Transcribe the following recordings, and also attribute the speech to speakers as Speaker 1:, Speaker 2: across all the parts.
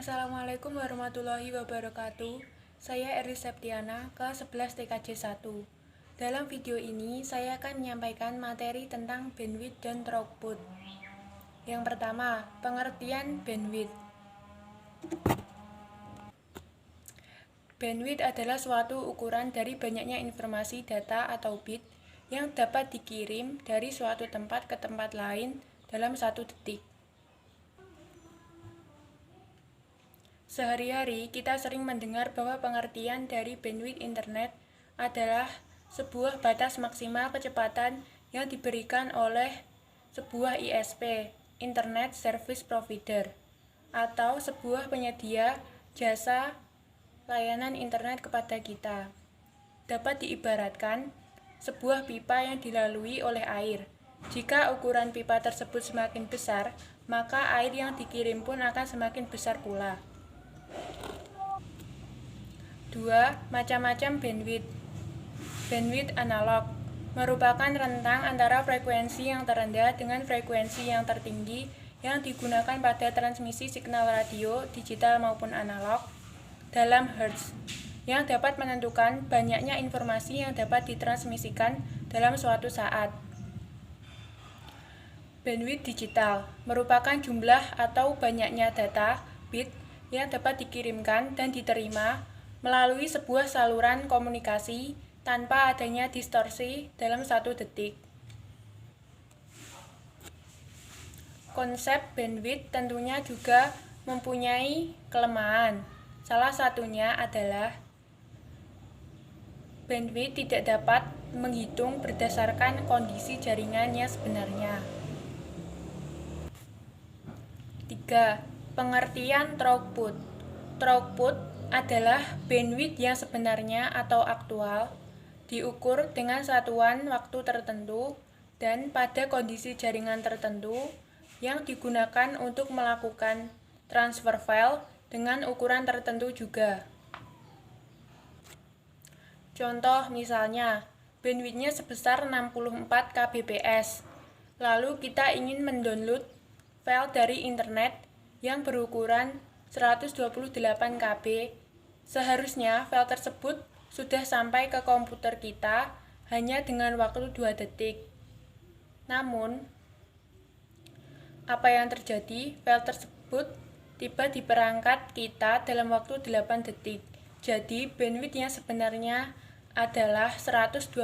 Speaker 1: Assalamualaikum warahmatullahi wabarakatuh. Saya Eri Septiana, kelas 11 TKJ 1. Dalam video ini, saya akan menyampaikan materi tentang bandwidth dan throughput. Yang pertama, pengertian bandwidth. Bandwidth adalah suatu ukuran dari banyaknya informasi data atau bit yang dapat dikirim dari suatu tempat ke tempat lain dalam satu detik. Sehari-hari, kita sering mendengar bahwa pengertian dari bandwidth internet adalah sebuah batas maksimal kecepatan yang diberikan oleh sebuah ISP, Internet Service Provider, atau sebuah penyedia jasa layanan internet kepada kita. Dapat diibaratkan sebuah pipa yang dilalui oleh air. Jika ukuran pipa tersebut semakin besar, maka air yang dikirim pun akan semakin besar pula. 2. Macam-macam bandwidth. Bandwidth analog merupakan rentang antara frekuensi yang terendah dengan frekuensi yang tertinggi yang digunakan pada transmisi signal radio, digital maupun analog, dalam hertz, yang dapat menentukan banyaknya informasi yang dapat ditransmisikan dalam suatu saat. Bandwidth digital merupakan jumlah atau banyaknya data, bit, yang dapat dikirimkan dan diterima melalui sebuah saluran komunikasi tanpa adanya distorsi dalam satu detik. Konsep bandwidth tentunya juga mempunyai kelemahan. Salah satunya adalah bandwidth tidak dapat menghitung berdasarkan kondisi jaringan yang sebenarnya. 3. Pengertian throughput. Throughput adalah bandwidth yang sebenarnya atau aktual, diukur dengan satuan waktu tertentu dan pada kondisi jaringan tertentu yang digunakan untuk melakukan transfer file dengan ukuran tertentu juga. Contoh misalnya, bandwidthnya sebesar 64 kbps, lalu kita ingin mendownload file dari internet yang berukuran 128 KB, seharusnya file tersebut sudah sampai ke komputer kita hanya dengan waktu 2 detik. Namun, apa yang terjadi? File tersebut tiba di perangkat kita dalam waktu 8 detik. Jadi, bandwidth yang sebenarnya adalah 128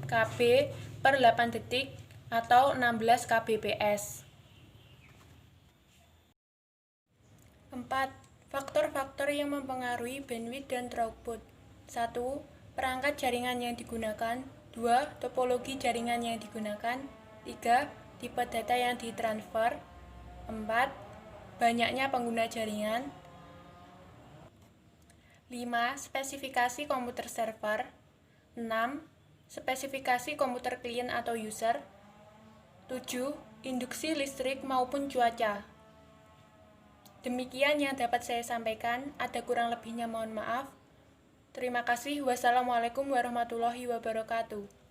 Speaker 1: KB per 8 detik atau 16 kbps. 4. Faktor-faktor yang mempengaruhi bandwidth dan throughput. 1. Perangkat jaringan yang digunakan. 2. Topologi jaringan yang digunakan. 3. Tipe data yang ditransfer. 4. Banyaknya pengguna jaringan. 5. Spesifikasi komputer server. 6. Spesifikasi komputer klien atau user. 7. Induksi listrik maupun cuaca. Demikian yang dapat saya sampaikan, ada kurang lebihnya mohon maaf. Terima kasih. Wassalamualaikum warahmatullahi wabarakatuh.